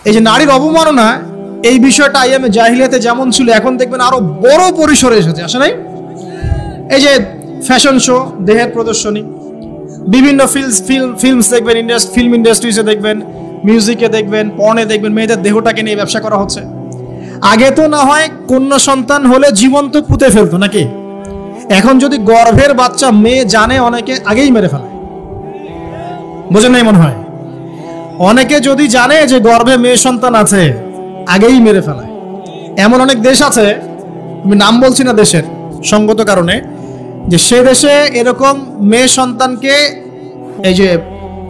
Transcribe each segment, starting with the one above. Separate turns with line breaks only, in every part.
এই যে নারীর অবমাননা, এই বিষয়টা আইয়ামে জাহিলিয়াতে যেমন ছিল, এখন দেখবেন আরো বড় পরিসরে এসেছে, আসে নাই? এই যে ফ্যাশন শো, দেহের প্রদর্শনী, বিভিন্ন ফিল্মস দেখবেন, ফিল্ম ইন্ডাস্ট্রিজে দেখবেন, মিউজিকে দেখবেন, পর্নে দেখবেন, মেয়েদের দেহটাকে নিয়ে ব্যবসা করা হচ্ছে। আগে তো না হয় কন্যা সন্তান হলে জীবন্ত পুঁতে ফেলতো নাকি, এখন যদি গর্ভের বাচ্চা মেয়ে জানে, অনেকে আগেই মেরে ফেলে। বোঝেন নাই মনে হয়? অনেকে যদি জানে যে গর্ভে মেয়ে সন্তান আছে, আগেই মেরে ফেলায়। এমন অনেক দেশ আছে, আমি নাম বলছি না দেশের সঙ্গত কারণে, যে সে দেশে এরকম মেয়ে সন্তানকে এই যে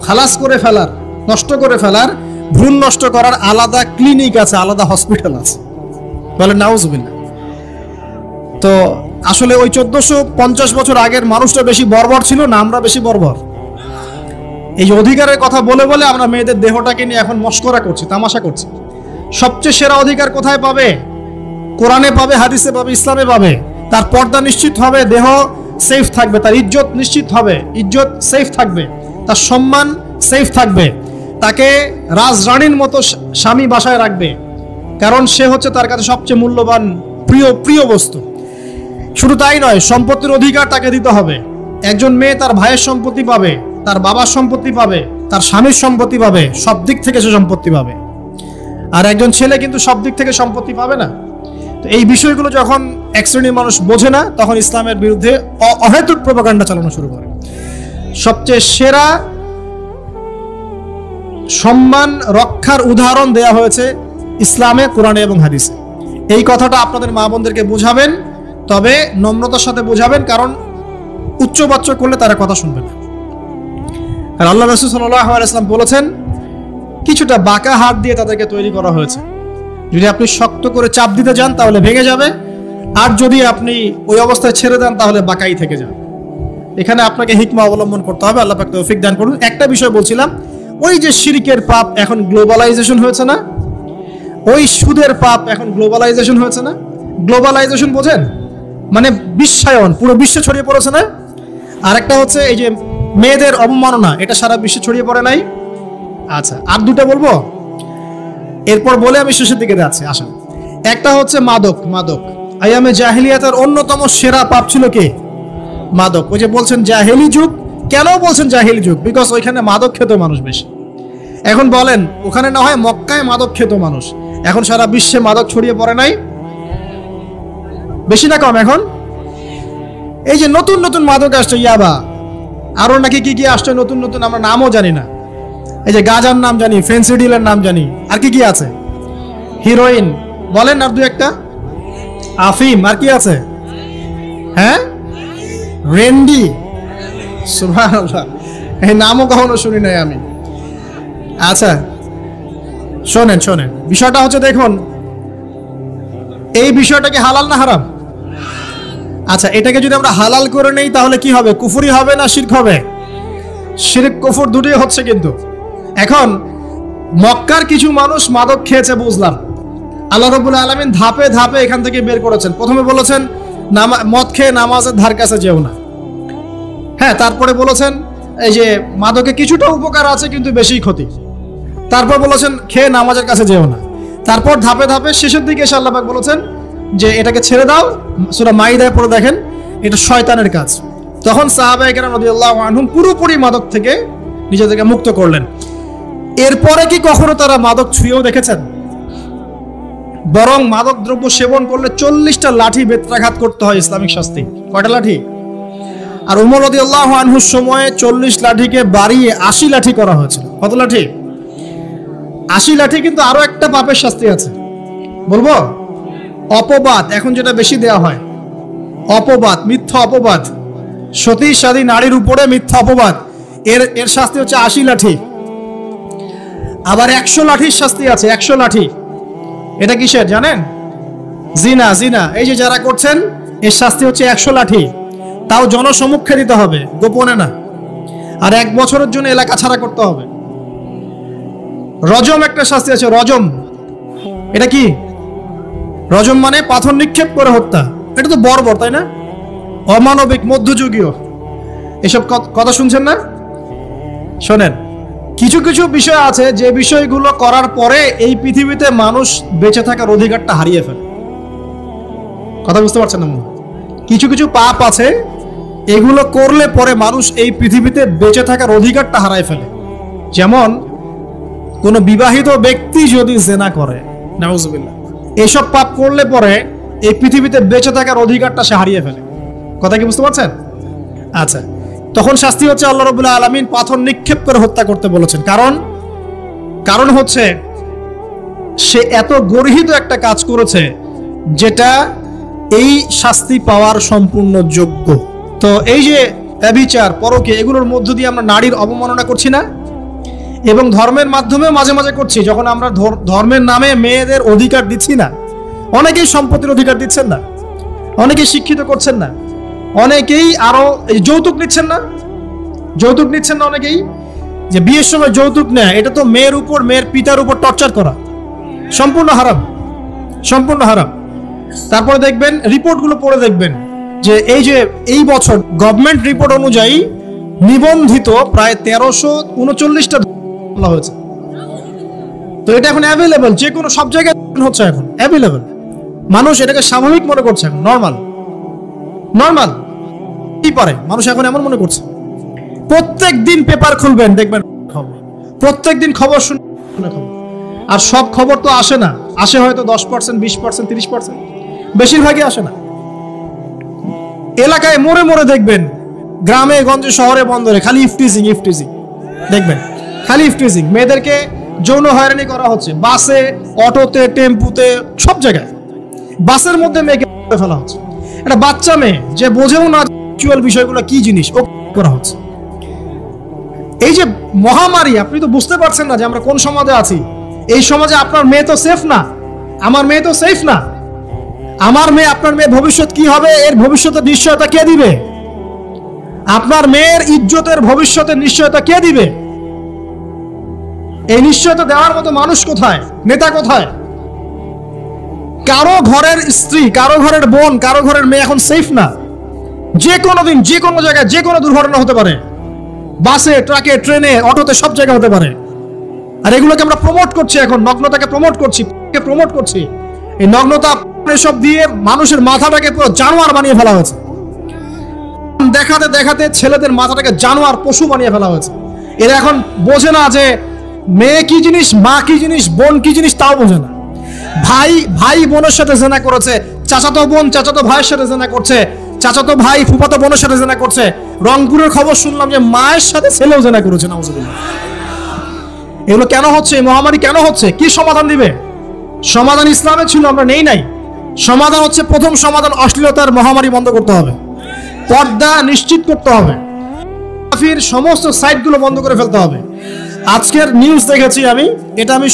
খালাস করে ফেলার, নষ্ট করে ফেলার, ভ্রূণ নষ্ট করার আলাদা ক্লিনিক আছে, আলাদা হসপিটাল আছে। বলে নাউজুবিল্লাহ। তো আসলে ওই 1450 বছর আগের মানুষটা বেশি বর্বর ছিল না আমরা বেশি বর্বর? এই যে অধিকারের কথা বলে বলে আমরা মেয়েদের দেহটাকে নিয়ে এখন মস্করা করছি, তামাশা করছি। সবচেয়ে সেরা অধিকার কোথায় পাবে? কোরআনে পাবে, হাদিসে পাবে, ইসলামে পাবে। তার পর্দা নিশ্চিত হবে, দেহ সেফ থাকবে, তার ইজ্জত নিশ্চিত হবে, ইজ্জত সেফ থাকবে, তার সম্মান সেফ থাকবে, তাকে রাজরানীর মতো স্বামী বাসায় রাখবে, কারণ সে হচ্ছে তার কাছে সবচেয়ে মূল্যবান প্রিয় বস্তু। শুধু তাই নয়, সম্পত্তির অধিকার তাকে দিতে হবে। একজন মেয়ে তার ভাইয়ের সম্পত্তি পাবে, তার বাবার সম্পত্তি পাবে, তার স্বামীর সম্পত্তি পাবে, সব দিক থেকে সে সম্পত্তি পাবে। আর একজন ছেলে কিন্তু সব দিক থেকে সম্পত্তি পাবে না। তো এই বিষয়গুলো যখন এক শ্রেণীর মানুষ বোঝে না, তখন ইসলামের বিরুদ্ধে অহেতুক প্রোপাগান্ডা চালানো শুরু করে। সবচেয়ে সেরা সম্মান রক্ষার উদাহরণ দেয়া হয়েছে ইসলামে, কোরআনে এবং হাদিসে। এই কথাটা আপনাদের মা বোনদেরকে বোঝাবেন, তবে নম্রতার সাথে বোঝাবেন, কারণ উচ্চবাচ্য করলে তারা কথা শুনবে না। আর আল্লাহ রাসূল সাল্লাল্লাহু আলাইহি ওয়াসাল্লাম বলেছেন, কিছুটা বাঁকা হাত দিয়ে তাদেরকে তৈরি করা হয়েছে। যদি আপনি শক্ত করে চাপ দিতে যান তাহলে ভেঙে যাবে, আর যদি আপনি ওই অবস্থায় ছেড়ে দেন তাহলে বাঁকাই থেকে যাবে। এখানে আপনাকে হিকমা অবলম্বন করতে হবে। আল্লাহ পাক তৌফিক দান করুন। একটা বিষয় বলছিলাম, ওই যে শিরকের পাপ এখন গ্লোবালাইজেশন হয়েছে না, ওই সুদের পাপ এখন গ্লোবালাইজেশন হয়েছে না। গ্লোবালাইজেশন বোঝেন? মানে বিশ্বায়ন, পুরো বিশ্বে ছড়িয়ে পড়েছে না। আর একটা হচ্ছে এই যে মেয়েদের অবমাননা, এটা সারা বিশ্বে ছড়িয়ে পড়ে নাই? আচ্ছা, আর দুটো বলবো, এরপর বলে আমি শেষের দিকে যাচ্ছি। আসেন, একটা হচ্ছে মাদক। আইয়ামে জাহিলিয়াতের অন্যতম সেরা পাপ ছিল কে? মাদক। ওই যে বলছেন জাহিলি যুগ, কেন বলছেন জাহিলি যুগ? বিকজ ওইখানে মাদক খেত মানুষ বেশি। এখন বলেন, ওখানে না হয় মক্কায় মাদক খেত মানুষ, এখন সারা বিশ্বে মাদক ছড়িয়ে পড়ে নাই? বেশি না কম? এখন এই যে নতুন নতুন মাদক আসছে, ইয়াবা, আরো নাকি কি কি আসছে নতুন নতুন, আমরা নামও জানি না। এই যে গাঁজার নাম জানি, ফেন্সিডিলের নাম জানি, আর কি কি আছে? হিরোইন বলেন, আর দু একটা, আফিম, আর কি আছে? হ্যাঁ, রেন্ডি, সুবহানাল্লাহ, এই নামও কখনো শুনি নাই আমি। আচ্ছা শোনেন, বিষয়টা হচ্ছে, দেখুন, এই বিষয়টা কি হালাল না হারাম? আচ্ছা, এটাকে যদি আমরা হালাল করে নেই তাহলে কি হবে? কুফরি হবে না শিরক হবে? শিরক কুফর দুটোই হচ্ছে। কিন্তু এখন মক্কার কিছু মানুষ মাদক খেয়েছে, বুঝলাম। আল্লাহ রাব্বুল আলামিন ধাপে ধাপে এখান থেকে বের করেছেন। প্রথমে বলেছেন মদ খেয়ে নামাজের ধার কাছে যেও না। হ্যাঁ, তারপরে বলেছেন এই যে মাদকে কিছুটা উপকার আছে কিন্তু বেশি ক্ষতি। তারপর বলেছেন খেয়ে নামাজের কাছে যেও না। তারপর ধাপে ধাপে শেষের দিকে এসে আল্লাহ পাক বলেছেন যে এটাকে ছেড়ে দাও। সূরা মাইদায় পড়ে দেখেন, এটা শয়তানের কাজ। তখন সাহাবায়ে কেরাম রাদিয়াল্লাহু আনহুম পুরোপুরি মাদক থেকে নিজেদেরকে মুক্ত করলেন। এরপরে কি কখনো তারা মাদক ছুঁয়েও দেখেছেন? বরং মাদক দ্রব্য সেবন করলে 40টা লাঠি বেত্রাঘাত করতে হয়, ইসলামিক শাস্তি। কয়টা লাঠি? আর উমর রাদিয়াল্লাহু আনহুর সময়ে 40 লাঠিকে বাড়িয়ে 80 লাঠি করা হয়েছিল। কত লাঠি? 80 লাঠি। কিন্তু আরো একটা পাপের শাস্তি আছে, বলবো? অপবাদ, এখন যেটা বেশি দেওয়া হয়, অপবাদ, মিথ্যা অপবাদ, সতী সাধী নারীর উপরে মিথ্যা অপবাদ, এর শাস্তি হচ্ছে 80 লাঠি। আবার 100 লাঠির শাস্তি আছে, 100 লাঠি। এটা কিসের জানেন? জিনা। এই যে যারা করছেন, এর শাস্তি হচ্ছে 100 লাঠি। তাও জনসমক্ষে দিতে হবে, গোপনে না। আর 1 বছরের জন্য এলাকা ছাড়া করতে হবে। রজম একটা শাস্তি আছে, রজম। এটা কি? রজম মানে পাথর নিক্ষেপ করে হত্যা। এটা তো বর্বর, তাই না? অমানবিক, মধ্যযুগীয়। এসব কথা শুনছেন না? শোনেন, কিছু কিছু বিষয় আছে যে বিষয়গুলো করার পরে এই পৃথিবীতে মানুষ বেঁচে থাকার অধিকারটা হারিয়ে ফেলে। কথা বুঝতে পারছেন না? কিছু কিছু পাপ আছে, এগুলো করলে পরে মানুষ এই পৃথিবীতে বেঁচে থাকার অধিকারটা হারায় ফেলে। যেমন কোনো বিবাহিত ব্যক্তি যদি জিনা করে, নাউজুবিল্লাহ, এইসব পাপ করলে পরে এই পৃথিবীতে বেঁচে থাকার অধিকারটা সে হারিয়ে ফেলে। কথা কি বুঝতে পারছেন? আচ্ছা, তখন শাস্তি হচ্ছে আল্লাহ রাব্বুল আলামিন পাথর নিক্ষেপ করে হত্যা করতে বলেছেন। কারণ হচ্ছে সে এত গর্হিত একটা কাজ করেছে যেটা এই শাস্তি পাওয়ার সম্পূর্ণ যোগ্য। তো এই যে ব্যভিচার, পরকে, এগুলোর মধ্য দিয়ে আমরা নারীর অবমাননা করছি না? এবং ধর্মের মাধ্যমেও মাঝে মাঝে করছি, যখন আমরা ধর্মের নামে মেয়েদের অধিকার দিচ্ছি না। অনেকেই সম্পত্তির অধিকার দিচ্ছেন না, অনেকেই শিক্ষিত করছেন না, অনেকেই আরো যৌতুক নিচ্ছেন না। যৌতুক নিচ্ছেন না অনেকেই, যে বিয়ের সময় যৌতুক নেয়, এটা তো মেয়ের উপর, মেয়ের পিতার উপর টর্চার করা, সম্পূর্ণ হারাম, সম্পূর্র্ণ হারাম। তারপরে দেখবেন, রিপোর্টগুলো পড়ে দেখবেন যে এই বছর গভর্নমেন্ট রিপোর্ট অনুযায়ী নিবন্ধিত প্রায় 1339টা হয়েছে। তো এটা এখন অ্যাভেলেবল, যে কোনো সব জায়গায় হচ্ছে, এখন অ্যাভেলেবল। মানুষ এটাকে স্বাভাবিক মনে করছে, এখন নর্মাল কি পারে মানুষ এখন এমন মনে করছে। প্রত্যেক দিন পেপার খুলবেন, দেখবেন খবর, প্রত্যেক দিন খবর শুনে খবর। আর সব খবর তো আসে না, আসে হয়তো 10%, 20%, 30%, বেশিরভাগই আসে না। এলাকায় মোড়ে মোড়ে দেখবেন, গ্রামে গঞ্জে শহরে বন্দরে খালি ইফটিজিং দেখবেন, খালি ইফটিজিং। মেয়েদেরকে যৌন হয়রানি করা হচ্ছে, বাসে, অটোতে, টেম্পুতে, সব জায়গায়। বাসের মধ্যে মেয়েকে ফেলা হচ্ছে, একটা বাচ্চা মেয়ে যে বোঝেও না সেক্সুয়াল বিষয়গুলো কি জিনিস, ও করা হচ্ছে। এই যে মহামারী, আপনি তো বুঝতে পারছেন না যে আমরা কোন সমাজে আছি। এই সমাজে আপনার মেয়ে তো সেফ না, আমার মেয়ে তো সেফ না। আমার মেয়ে, আপনার মেয়ে ভবিষ্যৎ কি হবে, এর ভবিষ্যতের নিশ্চয়তা কে দিবে? আপনার মেয়ের ইজ্জতের ভবিষ্যতের নিশ্চয়তা কে দিবে? এই নিশ্চয়তা দেওয়ার মতো মানুষ কোথায়, নেতা কোথায়? কারো ঘরের স্ত্রী, কারো ঘরের বোন, কারো ঘরের মেয়ে এখন সেফ না। যে কোনো দিন, যে কোনো জায়গায়, যে কোনো দুর্ঘটনা হতে পারে। বাসে, ট্রাকে, ট্রেনে, অটোতে, সব জায়গায় হতে পারে। আর এগুলোকে আমরা প্রমোট করছি, এখন নগ্নতাকে প্রমোট করছি। এই নগ্নতা সব দিয়ে মানুষের মাথাটাকে পুরো জানোয়ার বানিয়ে ফেলা হয়েছে। দেখাতে দেখাতে ছেলেদের মাথাটাকে জানোয়ার, পশু বানিয়ে ফেলা হয়েছে। এরা এখন বোঝে না যে মেয়ে কি জিনিস, মা কি জিনিস, বোন কি জিনিস, তাও বোঝে না। ভাই বোনের সাথে জেনা করেছে, চাচাতো বোন চাচাতো ভাইয়ের সাথে জেনা করছে, চাচাতো ভাই ফুফাতো বোনের সাথে জেনা করছে। রংপুরের খবর শুনলাম যে মায়ের সাথে ছেলেও জেনা করেছে, নাউজুবিল্লাহ। এগুলো কেন হচ্ছে? মহামারী কেন হচ্ছে? কি সমাধান দিবে? সমাধান ইসলামে ছিল, আমরা নেই নাই। সমাধান হচ্ছে, প্রথম সমাধান অশ্লীলতার মহামারী বন্ধ করতে হবে, পর্দা নিশ্চিত করতে হবে, সমস্ত সাইটগুলো বন্ধ করে ফেলতে হবে। আজকের নিউজ দেখেছি আমি, এটা আমি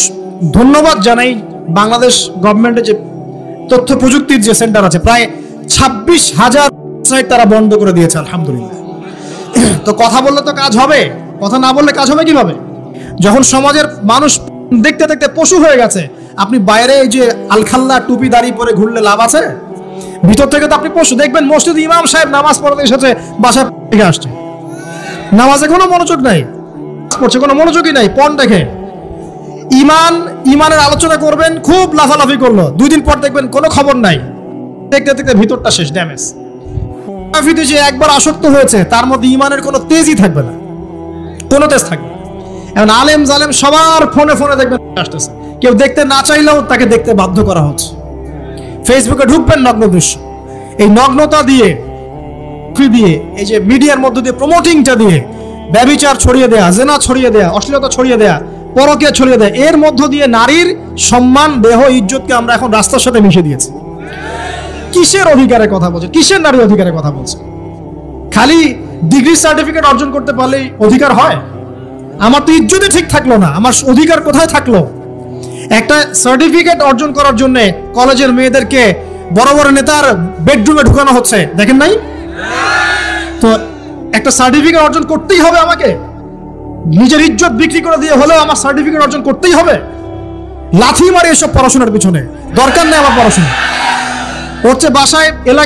ধন্যবাদ জানাই বাংলাদেশ গভর্নমেন্টের যে তথ্য প্রযুক্তির যে সেন্টার আছে, প্রায় 26,000 সাইট তারা বন্ধ করে দিয়েছে, আলহামদুলিল্লাহ। তো কথা বললে তো কাজ হবে, কথা না বললে কাজ হবে কিভাবে? যখন সমাজের মানুষ দেখতে দেখতে পশু হয়ে গেছে, আপনি বাইরে এই যে আলখাল্লা টুপি দাড়ি পরে ঘুরলে লাভ আছে? ভিতর থেকে তো আপনি পশু। দেখবেন মসজিদে ইমাম সাহেব নামাজ পড়তে এসেছে, বাসায় থেকে আসছে, নামাজে কোনো মনোযোগ নাই, পড়ছে কোনো মনোযোগই নাই, পণ দেখে। ইমানের আলোচনা করবেন, খুব লাফালাফি করলো, 2 দিন পর দেখবেন কোনো খবর নাই, দেখতে দেখতে ভিতরটা শেষ, ড্যামেজ। যে একবার আসক্ত হয়েছে, তার মধ্যে ইমানের কোনো তেজই থাকবে না, কোনো তেজ থাকবে না। এখন আলেম জালেম সবার ফোনে ফোনে দেখবেন আসতেছে, কেউ দেখতে না চাইলেও তাকে দেখতে বাধ্য করা হচ্ছে। ফেসবুকে ঢুকবেন, নগ্ন দৃশ্য। এই নগ্নতা দিয়ে, এই যে মিডিয়ার মধ্য দিয়ে প্রমোটিংটা দিয়ে ব্যভিচার ছড়িয়ে দেয়া, জেনা ছড়িয়ে দেয়া, অশ্লীলতা ছড়িয়ে দেয়া, পরকীয়া ছড়িয়ে দেয়া, এর মধ্য দিয়ে নারীর সম্মান, দেহ, ইজ্জতকে আমরা এখন রাস্তার সাথে মিশে দিয়েছি। কিসের অধিকারের কথা বলছে? কিসের নারী অধিকারের কথা বলছে? খালি ডিগ্রি সার্টিফিকেট অর্জন করতে পারলেই অধিকার হয়? আমার তো ইজ্জতই ঠিক থাকলো না, আমার অধিকার কোথায় থাকলো? একটা সার্টিফিকেট অর্জন করার জন্য কলেজের মেয়েদেরকে বড় বড় নেতার বেডরুমে ঢুকানো হচ্ছে, দেখেন নাই? তো একটা সার্টিফিকেট অর্জন করতেই হবে আমাকে, নিজের ইজ্জত বিক্রি করে দিয়ে হলেও আমার সার্টিফিকেট অর্জন করতেই হবে। লাথি মারি এসব পড়াশোনার পিছনে, দরকার নেই আমার পড়াশোনা। হচ্ছে বাসায় এলাকা